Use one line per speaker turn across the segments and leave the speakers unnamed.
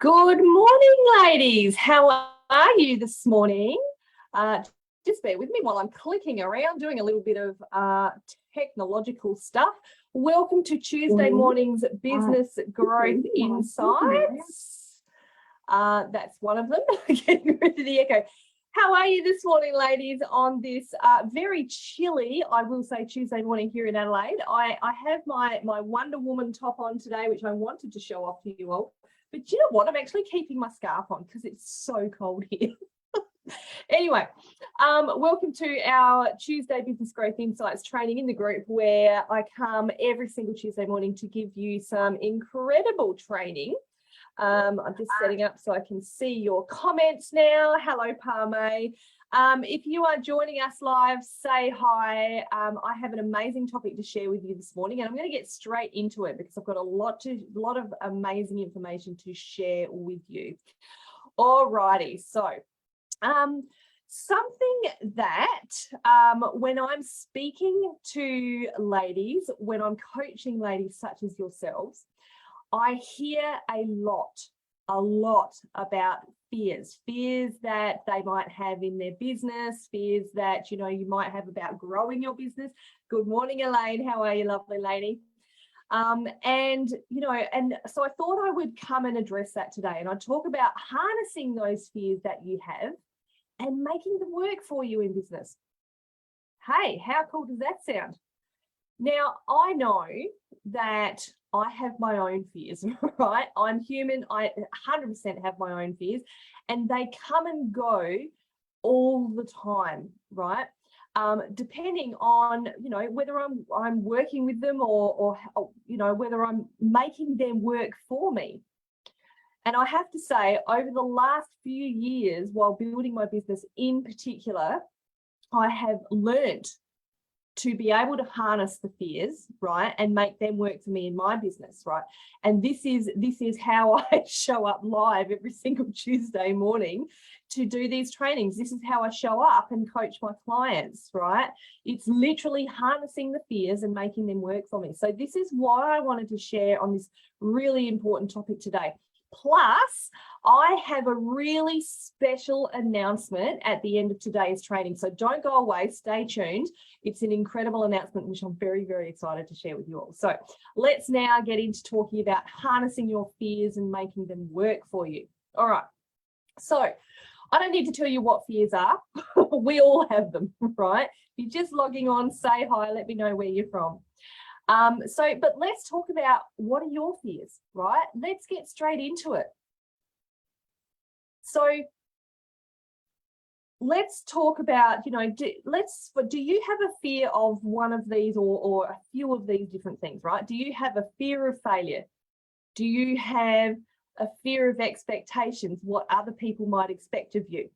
Good morning, ladies. How are you this morning? Just bear with me while I'm clicking around, doing a little bit of technological stuff. Welcome to Tuesday morning's Business Growth Insights. That's one of them. Getting rid of the echo. How are you this morning, ladies, on this very chilly, I will say, Tuesday morning here in Adelaide? I have my Wonder Woman top on today, which I wanted to show off to you all. But you know what? I'm actually keeping my scarf on because it's so cold here. Anyway, welcome to our Tuesday Business Growth Insights training in the group, where I come every single Tuesday morning to give you some incredible training. I'm just setting up so I can see your comments now. Hello, Parme. If you are joining us live, say hi. I have an amazing topic to share with you this morning, and I'm going to get straight into it because I've got a lot of amazing information to share with you. All righty, so something that when I'm speaking to ladies, when I'm coaching ladies such as yourselves, I hear a lot about fears that they might have in their business, fears that, you might have about growing your business. Good morning, Elaine. How are you, lovely lady? And so I thought I would come and address that today. And I'd talk about harnessing those fears that you have and making them work for you in business. Hey, how cool does that sound? Now, I know that I have my own fears, right? I'm human. I 100% have my own fears, and they come and go all the time, right? Depending on, whether I'm working with them or whether I'm making them work for me. And I have to say, over the last few years, while building my business in particular, I have learned to be able to harness the fears, right, and make them work for me in my business, right? And this is how I show up live every single Tuesday morning to do these trainings. This is how I show up and coach my clients, right? It's literally harnessing the fears and making them work for me. So this is why I wanted to share on this really important topic today. Plus, I have a really special announcement at the end of today's training. So don't go away, stay tuned. It's an incredible announcement, which I'm very, very excited to share with you all. So let's now get into talking about harnessing your fears and making them work for you. All right. So I don't need to tell you what fears are. We all have them, right? If you're just logging on, say hi, let me know where you're from. But let's talk about what are your fears, right? Let's get straight into it. So let's talk about, do you have a fear of one of these or a few of these different things, right? Do you have a fear of failure? Do you have a fear of expectations, what other people might expect of you?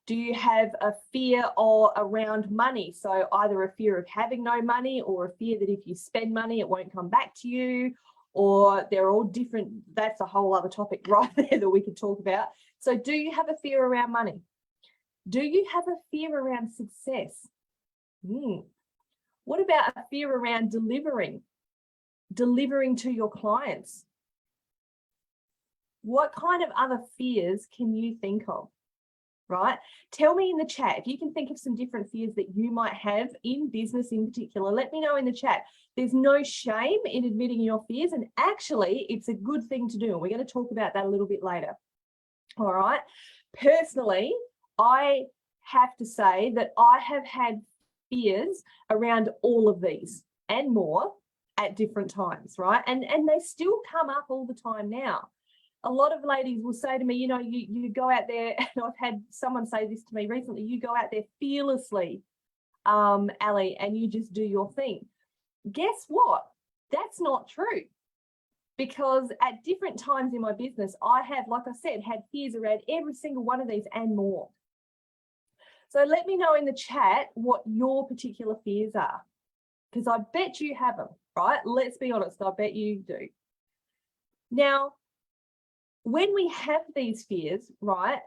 Do you have a fear around money? So either a fear of having no money or a fear that if you spend money, it won't come back to you, or they're all different. That's a whole other topic right there that we could talk about. So do you have a fear around money? Do you have a fear around success? What about a fear around delivering to your clients? What kind of other fears can you think of? Right? Tell me in the chat if you can think of some different fears that you might have in business in particular. Let me know in the chat. There's no shame in admitting your fears, and actually it's a good thing to do. And we're going to talk about that a little bit later. All right. Personally, I have to say that I have had fears around all of these and more at different times, right? And they still come up all the time now. A lot of ladies will say to me, you go out there, and I've had someone say this to me recently, you go out there fearlessly, Ali, and you just do your thing. Guess what? That's not true. Because at different times in my business, I have, like I said, had fears around every single one of these and more. So let me know in the chat what your particular fears are, because I bet you have them, right? Let's be honest, I bet you do. Now, when we have these fears, right,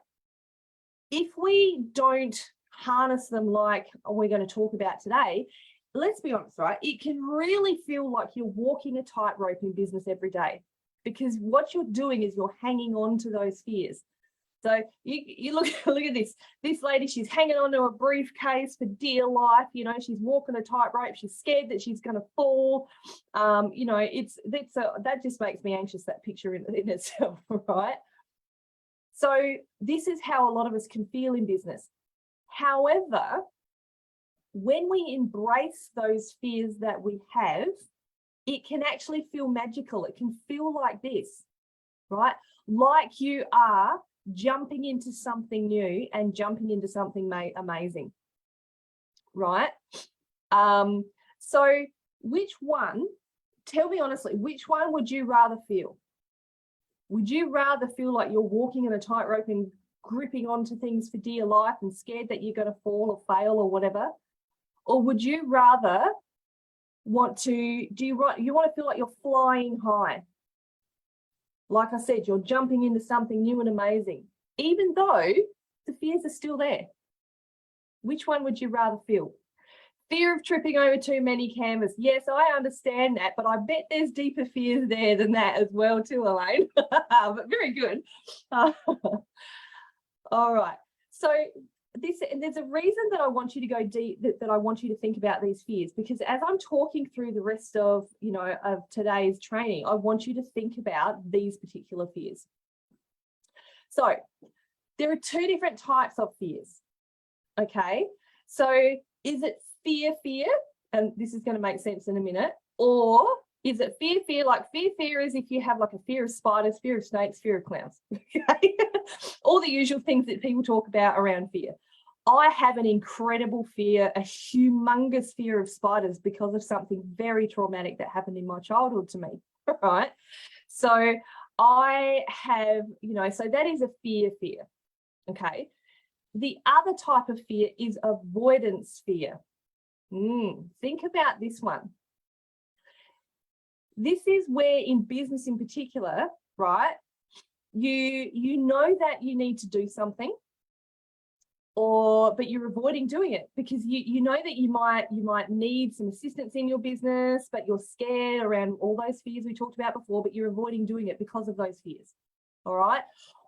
if we don't harness them like we're going to talk about today, let's be honest, right, it can really feel like you're walking a tightrope in business every day. because what you're doing is you're hanging on to those fears. So you look at this lady, she's hanging on to a briefcase for dear life. You know, she's walking a tightrope. She's scared that she's going to fall. You know, that just makes me anxious, that picture in itself, right? So this is how a lot of us can feel in business. However, when we embrace those fears that we have, it can actually feel magical. It can feel like this, right? Like you are jumping into something new and jumping into something amazing, right? So which one, tell me honestly, which one would you rather feel? Would you rather feel like you're walking in a tightrope and gripping onto things for dear life and scared that you're going to fall or fail or whatever? Or would you rather want to, you want to feel like you're flying high? Like I said, you're jumping into something new and amazing, even though the fears are still there. Which one would you rather feel? Fear of tripping over too many canvas. Yes, I understand that, but I bet there's deeper fears there than that as well too, Elaine. But very good. All right. So there's a reason that I want you to go deep, that I want you to think about these fears, because as I'm talking through the rest of, you know, of today's training, I want you to think about these particular fears. So there are two different types of fears. Okay. So is it fear, and this is going to make sense in a minute, or is it fear, like fear is if you have like a fear of spiders, fear of snakes, fear of clowns, okay? All the usual things that people talk about around fear. I have an incredible fear, a humongous fear of spiders because of something very traumatic that happened in my childhood to me, right? So I have, you know, so that is a fear, okay? The other type of fear is avoidance fear. Think about this one. This is where in business in particular, right, you know that you need to do something, but you're avoiding doing it because you know that you might need some assistance in your business, but you're scared around all those fears we talked about before, but you're avoiding doing it because of those fears. All right.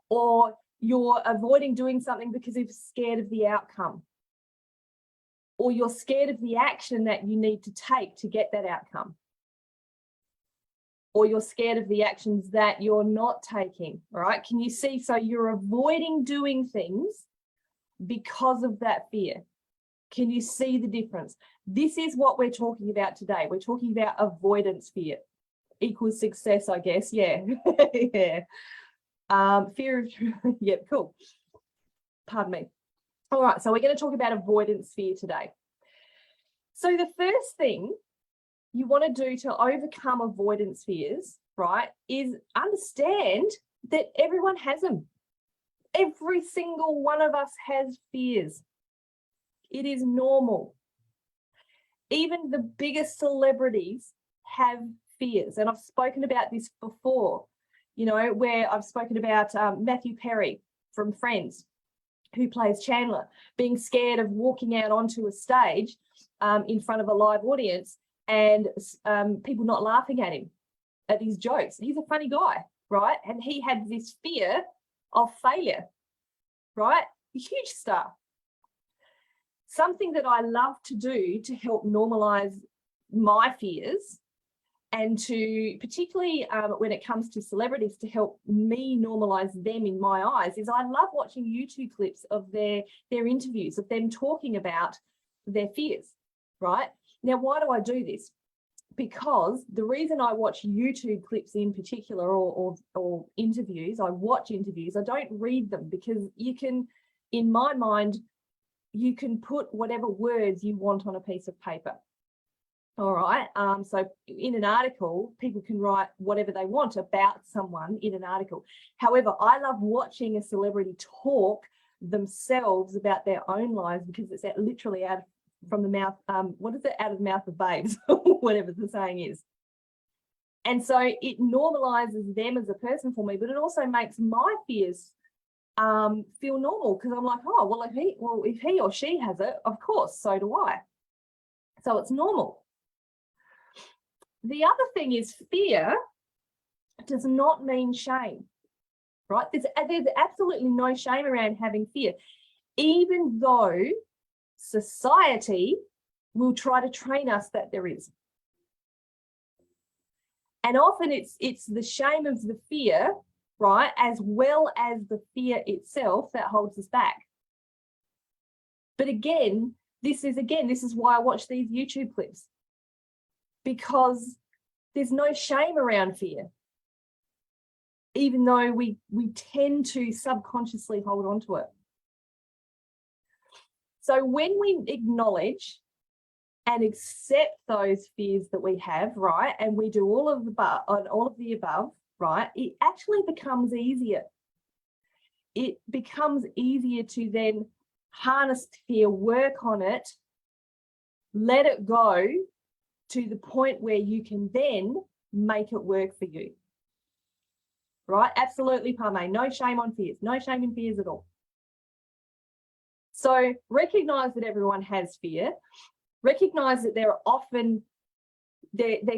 Or you're avoiding doing something because you're scared of the outcome, or you're scared of the action that you need to take to get that outcome, or you're scared of the actions that you're not taking, all right? Can you see? So you're avoiding doing things because of that fear. Can you see the difference? This is what we're talking about today. We're talking about avoidance fear equals success, I guess. Yeah. Yeah. Fear of, yeah, cool. Pardon me. All right, so we're going to talk about avoidance fear today. So the first thing you want to do to overcome avoidance fears, right, is understand that everyone has them. Every single one of us has fears. It is normal. Even the biggest celebrities have fears. And I've spoken about this before, you know, where I've spoken about Matthew Perry from Friends, who plays Chandler, being scared of walking out onto a stage in front of a live audience and people not laughing at him, at his jokes. He's a funny guy, right? And he had this fear of failure, right? A huge star. Something that I love to do to help normalize my fears, and to particularly when it comes to celebrities, to help me normalize them in my eyes, is I love watching YouTube clips of their interviews, of them talking about their fears, right? Now, why do I do this? Because the reason I watch YouTube clips in particular, or interviews, I watch interviews, I don't read them, because you can, in my mind, you can put whatever words you want on a piece of paper. All right. So in an article, people can write whatever they want about someone in an article. However, I love watching a celebrity talk themselves about their own lives, because it's literally out from the mouth, what is it, out of the mouth of babes, whatever the saying is. And so it normalizes them as a person for me, but it also makes my fears feel normal, because I'm like, oh, well, if he or she has it, of course, so do I. So it's normal. The other thing is fear does not mean shame, right? There's absolutely no shame around having fear, even though society will try to train us that there is. And often it's the shame of the fear, right, as well as the fear itself that holds us back. But again, this is why I watch these YouTube clips, because there's no shame around fear, even though we tend to subconsciously hold on to it. So when we acknowledge and accept those fears that we have, right, and we do all of the above, right, it actually becomes easier. It becomes easier to then harness fear, work on it, let it go to the point where you can then make it work for you. Right? Absolutely, Parme. No shame on fears. No shame in fears at all. So recognize that everyone has fear. Recognize that there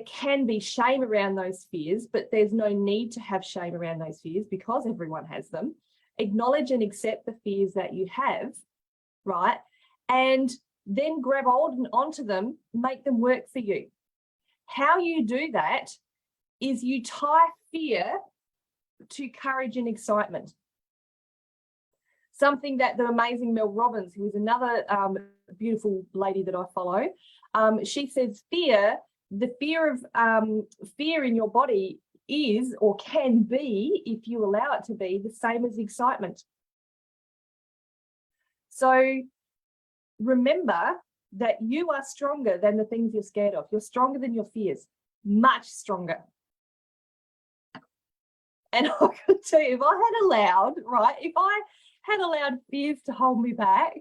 can be shame around those fears, but there's no need to have shame around those fears because everyone has them. Acknowledge and accept the fears that you have, right? And then grab onto them, make them work for you. How you do that is you tie fear to courage and excitement. Something that the amazing Mel Robbins, who is another beautiful lady that I follow, she says the fear in your body is, or can be, if you allow it to be, the same as excitement. So remember that you are stronger than the things you're scared of. You're stronger than your fears, much stronger. And I could tell you, if I had allowed fears to hold me back,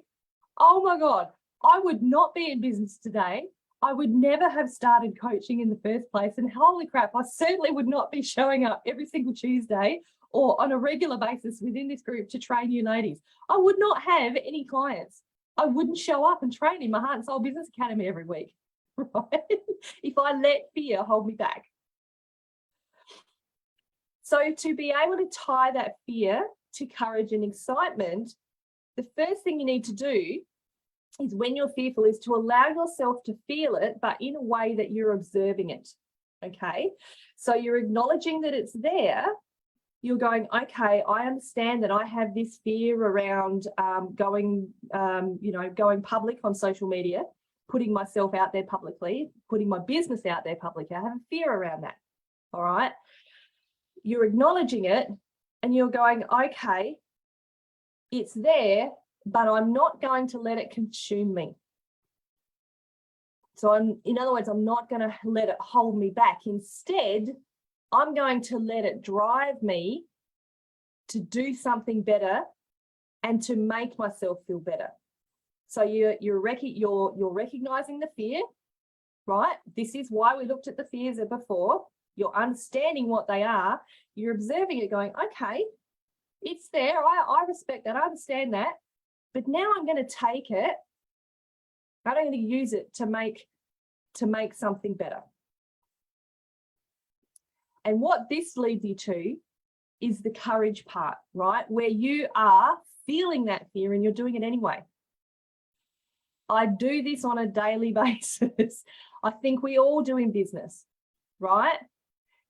oh my God, I would not be in business today. I would never have started coaching in the first place. And holy crap, I certainly would not be showing up every single Tuesday or on a regular basis within this group to train you ladies. I would not have any clients. I wouldn't show up and train in my Heart and Soul Business Academy every week, right? If I let fear hold me back. So to be able to tie that fear to courage and excitement, the first thing you need to do is, when you're fearful, is to allow yourself to feel it, but in a way that you're observing it, okay? So you're acknowledging that it's there. You're going, okay, I understand that I have this fear around going public on social media, putting myself out there publicly, putting my business out there publicly. I have a fear around that, all right? You're acknowledging it and you're going, okay, it's there, but I'm not going to let it consume me. So in other words, I'm not going to let it hold me back. Instead, I'm going to let it drive me to do something better and to make myself feel better. So you're recognizing the fear, right? This is why we looked at the fears before. You're understanding what they are. You're observing it, going, okay, it's there. I respect that. I understand that. But now I'm going to take it. I'm going to use it to make something better. And what this leads you to is the courage part, right? Where you are feeling that fear and you're doing it anyway. I do this on a daily basis. I think we all do in business, right?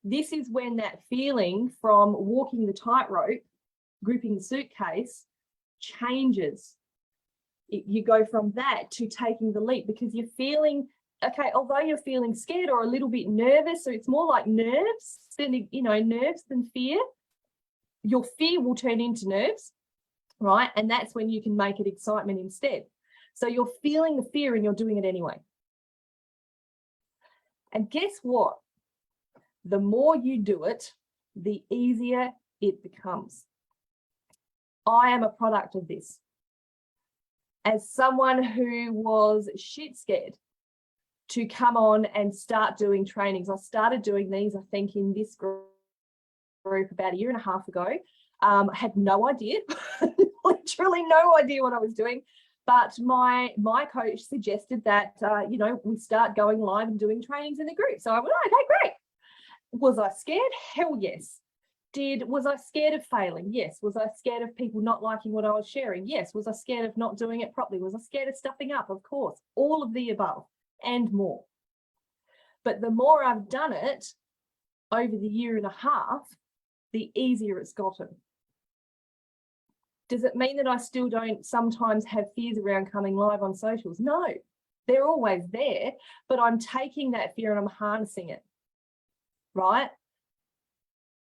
This is when that feeling from walking the tightrope, gripping the suitcase, changes. You go from that to taking the leap, because you're feeling, okay, although you're feeling scared or a little bit nervous, so it's more like nerves than fear, your fear will turn into nerves, right? And that's when you can make it excitement instead. So you're feeling the fear and you're doing it anyway. And guess what? The more you do it, the easier it becomes. I am a product of this. As someone who was shit scared to come on and start doing trainings, I started doing these, I think, in this group about a year and a half ago. I had no idea, literally no idea what I was doing. But my coach suggested that, we start going live and doing trainings in the group. So I went, oh, okay, great. Was I scared? Hell yes. Was I scared of failing? Yes. Was I scared of people not liking what I was sharing? Yes. Was I scared of not doing it properly? Was I scared of stuffing up? Of course. All of the above and more. But the more I've done it over the year and a half, the easier it's gotten. Does it mean that I still don't sometimes have fears around coming live on socials? No, they're always there, but I'm taking that fear and I'm harnessing it, right?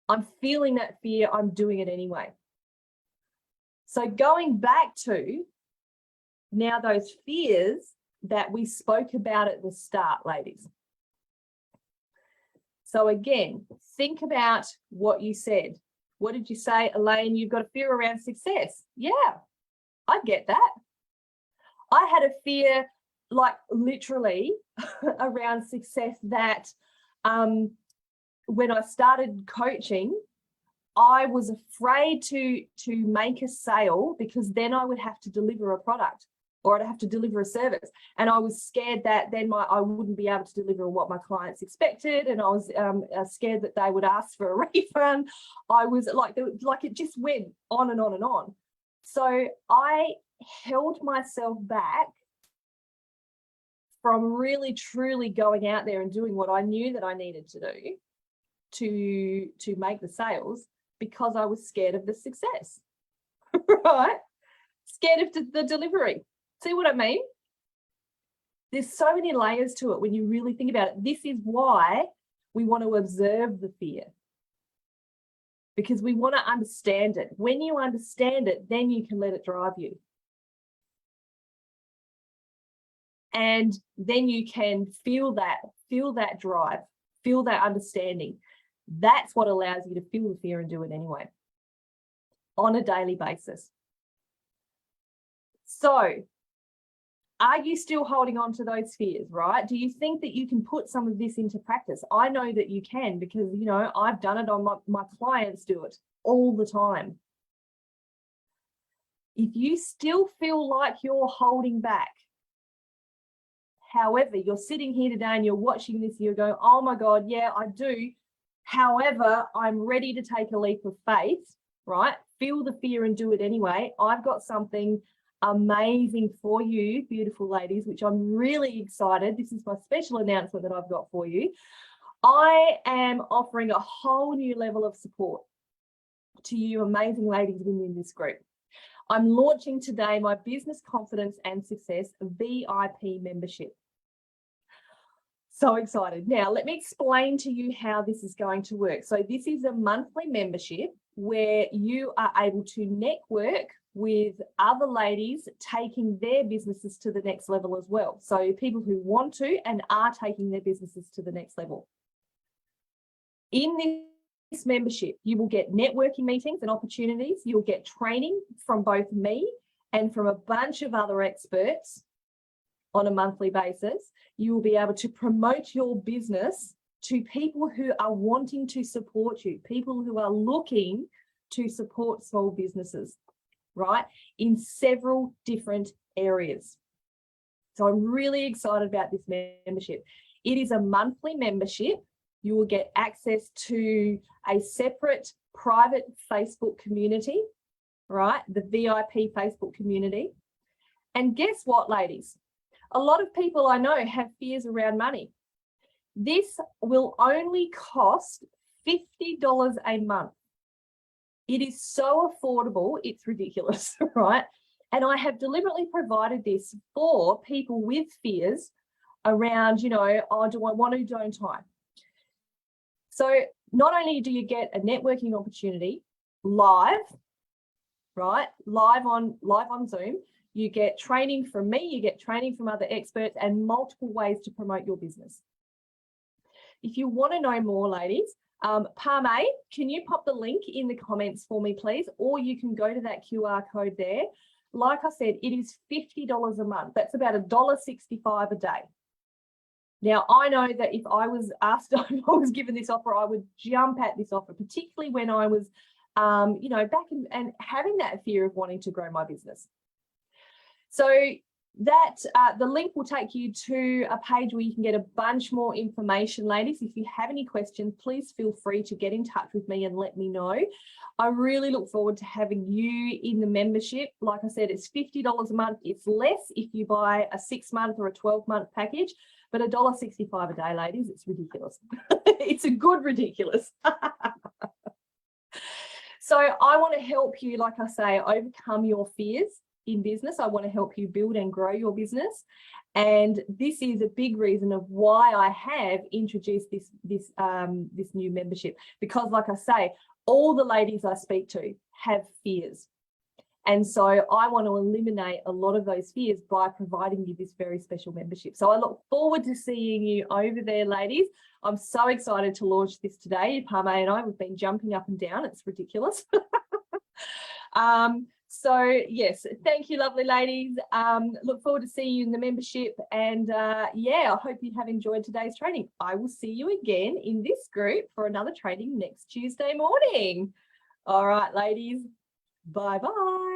I'm feeling that fear, I'm doing it anyway. So going back to now those fears that we spoke about at the start, ladies. So again, think about what you said. What did you say, Elaine? You've got a fear around success. Yeah, I get that. I had a fear, like literally around success that when I started coaching, I was afraid to make a sale because then I would have to deliver a product or I'd have to deliver a service. And I was scared that then I wouldn't be able to deliver what my clients expected. And I was scared that they would ask for a refund. I was like it just went on and on and on. So I held myself back from really truly going out there and doing what I knew that I needed to do to make the sales because I was scared of the success, right? Scared of the delivery. See what I mean? There's so many layers to it when you really think about it. This is why we want to observe the fear, because we want to understand it. When you understand it, then you can let it drive you. And then you can feel that drive, feel that understanding. That's what allows you to feel the fear and do it anyway on a daily basis. So, are you still holding on to those fears, right? Do you think that you can put some of this into practice? I know that you can because, you know, I've done it on my clients do it all the time. If you still feel like you're holding back, however, you're sitting here today and you're watching this, you're going, oh my God, yeah, I do. However, I'm ready to take a leap of faith, right? Feel the fear and do it anyway. I've got something amazing for you, beautiful ladies, which I'm really excited. This is my special announcement that I've got for you. I am offering a whole new level of support to you amazing ladies within this group. I'm launching today my Business Confidence and Success VIP membership. So excited. Now, let me explain to you how this is going to work. So this is a monthly membership where you are able to network with other ladies taking their businesses to the next level as well. So people who want to and are taking their businesses to the next level. In this membership, you will get networking meetings and opportunities. You'll get training from both me and from a bunch of other experts on a monthly basis. You will be able to promote your business to people who are wanting to support you, people who are looking to support small businesses, right, in several different areas. So I'm really excited about this membership. It is a monthly membership. You will get access to a separate private Facebook community, right, the VIP Facebook community. And guess what, ladies? A lot of people I know have fears around money. This will only cost $50 a month. It is so affordable, it's ridiculous, right? And I have deliberately provided this for people with fears around, you know, oh, do I want to, don't I? So not only do you get a networking opportunity live, right, live on Zoom, you get training from me, you get training from other experts and multiple ways to promote your business. If you want to know more, ladies, Parme, can you pop the link in the comments for me, please? Or you can go to that QR code there. Like I said, it is $50 a month. That's about $1.65 a day. Now, I know that if I was asked, if I was given this offer, I would jump at this offer, particularly when I was, you know, back and having that fear of wanting to grow my business. So the link will take you to a page where you can get a bunch more information, ladies. If you have any questions, please feel free to get in touch with me and let me know. I really look forward to having you in the membership. Like I said, it's $50 a month. It's less if you buy a 6-month or a 12-month package, but $1.65 a day, ladies, it's ridiculous. It's a good ridiculous. So I want to help you, like I say, overcome your fears in business. I want to help you build and grow your business. And this is a big reason of why I have introduced this new membership, because like I say, all the ladies I speak to have fears. And so I want to eliminate a lot of those fears by providing you this very special membership. So I look forward to seeing you over there, ladies. I'm so excited to launch this today. Parme and I have been jumping up and down. It's ridiculous. So yes, thank you, lovely ladies. Look forward to seeing you in the membership. And yeah, I hope you have enjoyed today's training. I will see you again in this group for another training next Tuesday morning. All right, ladies. Bye-bye.